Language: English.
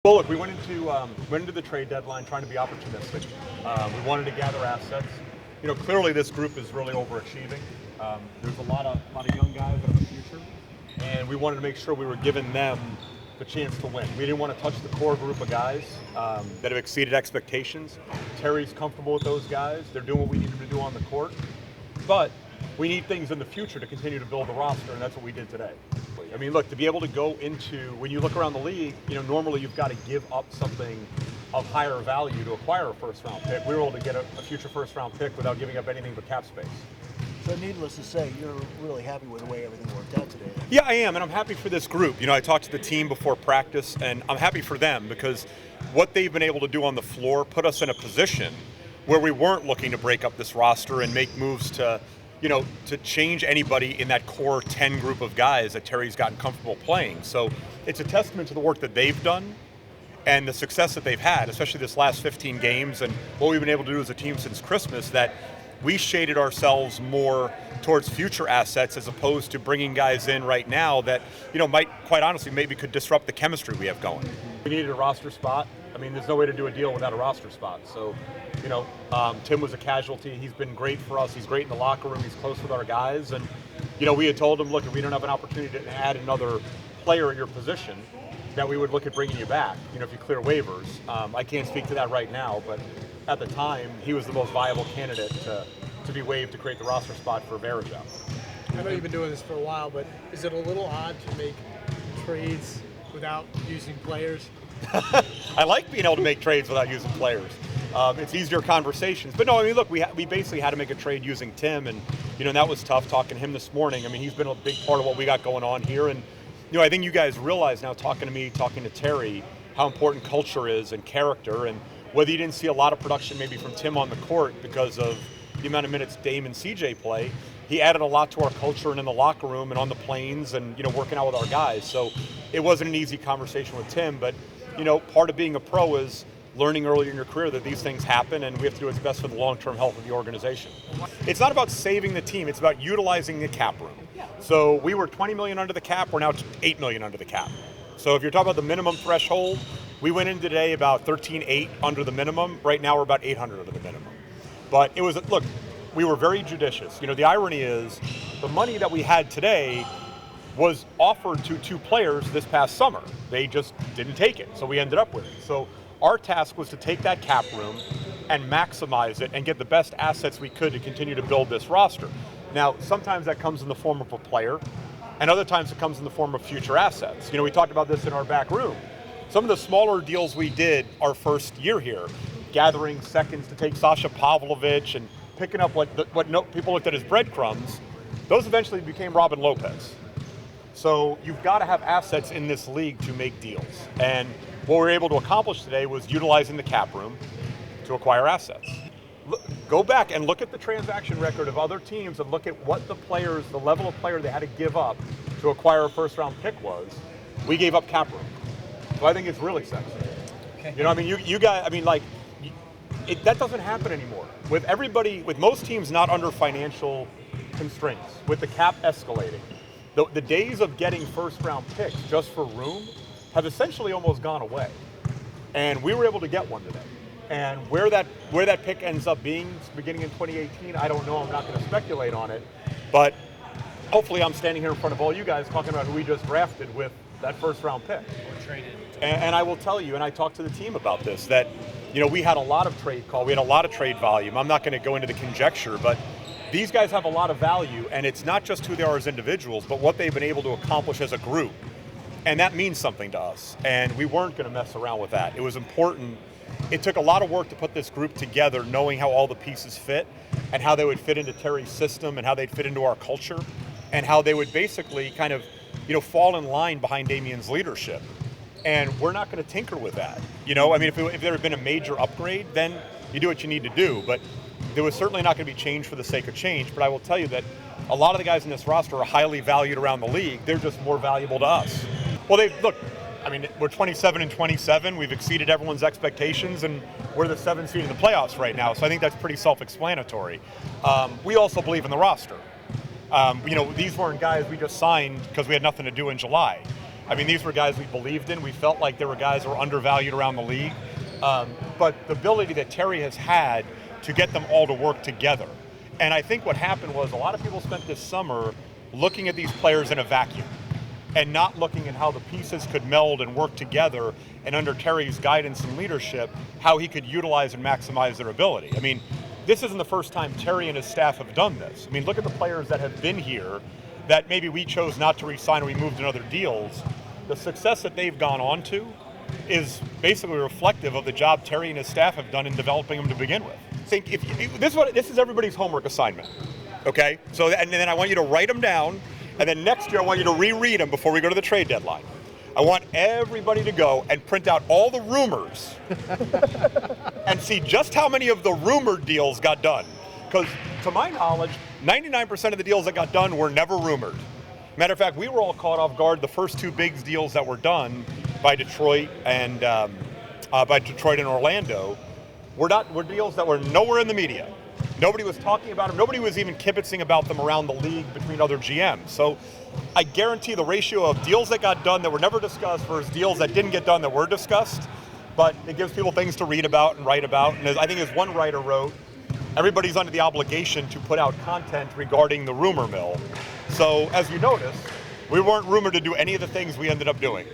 Well, look, we went into the trade deadline trying to be opportunistic. We wanted to gather assets. Clearly this group is really overachieving. There's a lot of young guys that have a future, and we wanted to make sure we were giving them the chance to win. We didn't want to touch the core group of guys that have exceeded expectations. Terry's comfortable with those guys. They're doing what we need them to do on the court, but we need things in the future to continue to build the roster, and that's what we did today. I mean, look, to be able to go into, when you look around the league, normally you've got to give up something of higher value to acquire a first-round pick. We were able to get a future first-round pick without giving up anything but cap space. So needless to say, you're really happy with the way everything worked out today. Yeah, I am, and I'm happy for this group. I talked to the team before practice, and I'm happy for them because what they've been able to do on the floor put us in a position where we weren't looking to break up this roster and make moves to change anybody in that core 10 group of guys that Terry's gotten comfortable playing. So it's a testament to the work that they've done and the success that they've had, especially this last 15 games and what we've been able to do as a team since Christmas, that we shaded ourselves more towards future assets as opposed to bringing guys in right now that, might, quite honestly, maybe could disrupt the chemistry we have going. We needed a roster spot. I mean, there's no way to do a deal without a roster spot. So, Tim was a casualty. He's been great for us. He's great in the locker room. He's close with our guys. And, we had told him, look, if we don't have an opportunity to add another player at your position, that we would look at bringing you back, if you clear waivers. I can't speak to that right now, but at the time, he was the most viable candidate to be waived to create the roster spot for Varejao. I know you've been doing this for a while, but is it a little odd to make trades without using players? I like being able to make trades without using players. It's easier conversations. But no, I mean, look, we basically had to make a trade using Tim, and that was tough talking to him this morning. I mean, he's been a big part of what we got going on here, and I think you guys realize now, talking to me, talking to Terry, how important culture is and character, and whether you didn't see a lot of production maybe from Tim on the court because of the amount of minutes Dame and CJ play, he added a lot to our culture and in the locker room and on the planes and working out with our guys. So it wasn't an easy conversation with Tim, but part of being a pro is learning early in your career that these things happen and we have to do what's best for the long-term health of the organization. It's not about saving the team, it's about utilizing the cap room. So we were $20 million under the cap, we're now $8 million under the cap. So if you're talking about the minimum threshold, we went in today about 13.8 under the minimum. Right now we're about 800 under the minimum. But it was, look, we were very judicious. The irony is the money that we had today was offered to two players this past summer. They just didn't take it, so we ended up with it. So our task was to take that cap room and maximize it and get the best assets we could to continue to build this roster. Now, sometimes that comes in the form of a player, and other times it comes in the form of future assets. We talked about this in our back room. Some of the smaller deals we did our first year here, gathering seconds to take Sasha Pavlovich and picking up what people looked at as breadcrumbs, those eventually became Robin Lopez. So you've got to have assets in this league to make deals. And what we were able to accomplish today was utilizing the cap room to acquire assets. Go back and look at the transaction record of other teams and look at what the level of player they had to give up to acquire a first-round pick was. We gave up cap room. So I think it's really sexy. Okay. You guys, that doesn't happen anymore. With most teams not under financial constraints, with the cap escalating, the days of getting first-round picks just for room have essentially almost gone away. And we were able to get one today. And where that pick ends up being beginning in 2018, I don't know. I'm not going to speculate on it. But hopefully I'm standing here in front of all you guys talking about who we just drafted with that first-round pick. Or traded. And I will tell you, and I talked to the team about this, that we had a lot of trade call. We had a lot of trade volume. I'm not going to go into the conjecture, but these guys have a lot of value, and it's not just who they are as individuals, but what they've been able to accomplish as a group. And that means something to us, and we weren't going to mess around with that. It was important. It took a lot of work to put this group together, knowing how all the pieces fit and how they would fit into Terry's system and how they'd fit into our culture and how they would basically kind of, fall in line behind Damian's leadership. And we're not going to tinker with that. If there had been a major upgrade, then you do what you need to do. But there was certainly not going to be change for the sake of change. But I will tell you that a lot of the guys in this roster are highly valued around the league. They're just more valuable to us. Well, we're 27-27. We've exceeded everyone's expectations, and we're the 7th seed in the playoffs right now. So I think that's pretty self-explanatory. We also believe in the roster. These weren't guys we just signed because we had nothing to do in July. I mean, these were guys we believed in. We felt like there were guys who were undervalued around the league. But the ability that Terry has had to get them all to work together. And I think what happened was a lot of people spent this summer looking at these players in a vacuum and not looking at how the pieces could meld and work together, and under Terry's guidance and leadership, how he could utilize and maximize their ability. I mean, this isn't the first time Terry and his staff have done this. I mean, look at the players that have been here that maybe we chose not to re-sign or we moved in other deals. The success that they've gone on to is basically reflective of the job Terry and his staff have done in developing them to begin with. Think this is everybody's homework assignment, okay? So and then I want you to write them down, and then next year I want you to reread them before we go to the trade deadline. I want everybody to go and print out all the rumors and see just how many of the rumored deals got done. Because to my knowledge, 99% of the deals that got done were never rumored. Matter of fact, we were all caught off guard the first two big deals that were done by Detroit and Orlando were deals that were nowhere in the media. Nobody was talking about them. Nobody was even kibitzing about them around the league between other GMs. So I guarantee the ratio of deals that got done that were never discussed versus deals that didn't get done that were discussed, but it gives people things to read about and write about. And I think as one writer wrote, everybody's under the obligation to put out content regarding the rumor mill. So as you notice, we weren't rumored to do any of the things we ended up doing.